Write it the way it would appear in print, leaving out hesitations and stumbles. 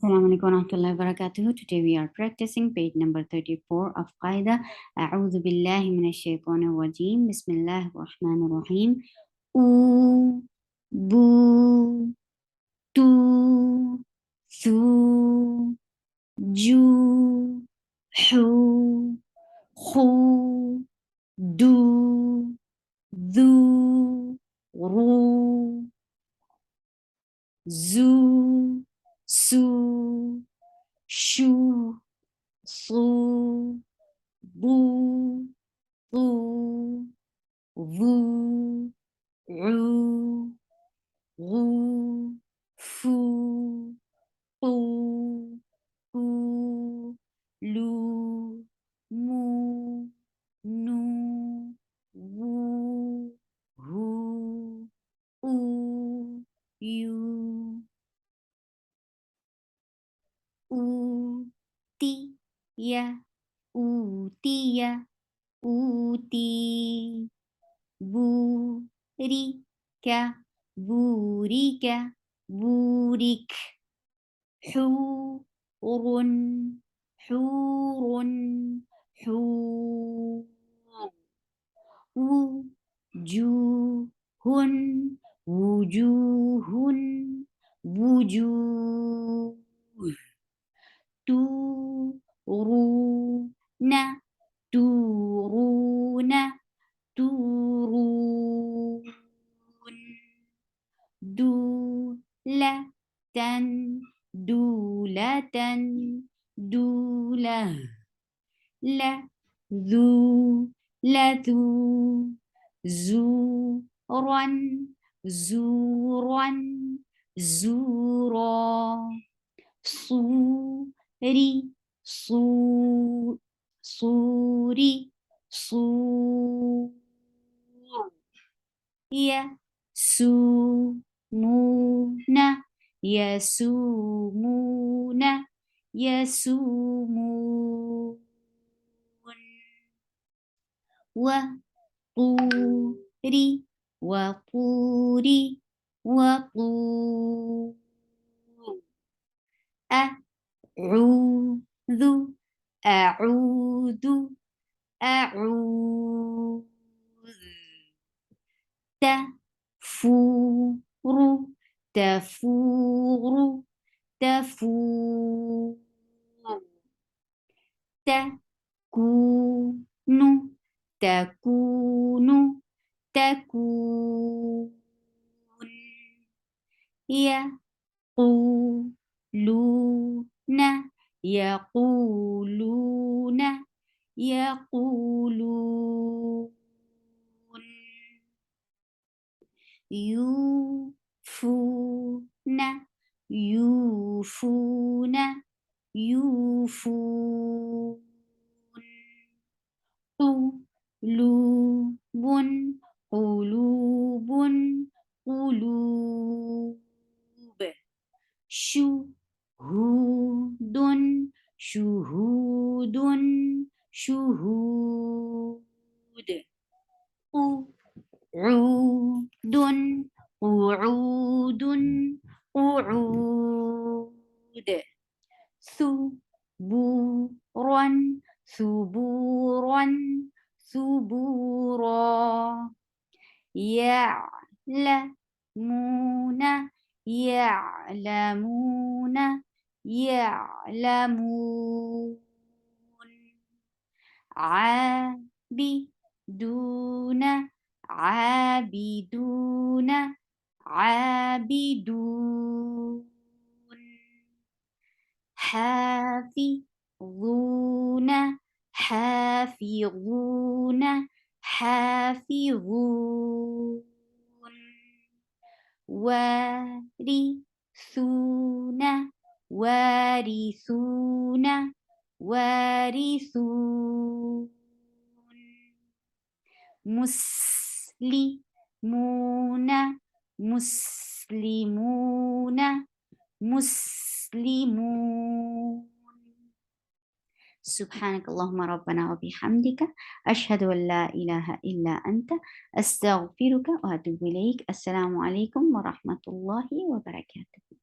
Assalamualaikum warahmatullahi wabarakatuh. Today we are practicing page number 34 of Qaida. أعوذ بالله من الشيطان الرجيم. بسم الله الرحمن الرحيم. U, bu, tu, su, ju, hu, khu, du, du, ru, zu, su, shu, su, bu, bu, vu, ru, ru, fu, pu, pu, lu, mu, nu, wu, hu, u, yu, utiya, utiya, uti, burika, burika, burik, hurun, hurun, hur, wujuhun, wujuhun, wujuh, turuna, turuna, turun, dulatan, dulatan, dulah, la, zu, latu, zuran, zuran, zura, suri, su, suri, sur, yasumuna, yasumuna, yasumun, وطوري وطوري وطور أعوذ أعوذ أعوذ تفور تفور تفور تكون تكون تكون يقولون يقولون يقولون يوفون يوفون يوفون قلوب قلوب قلوب شهود شهود شهود قعود قعود قعود ثبورا ثبورا ثبورا يعلمون يعلمون يعلمون عابدون عابدون عابدون حافظون حافظون حافظون وارثون وارثون وارثون مسلمون مسلمون مسلمون سبحانك اللهم ربنا وبحمدك أشهد أن لا إله إلا أنت أستغفرك وأتوب إليك. السلام عليكم ورحمة الله وبركاته.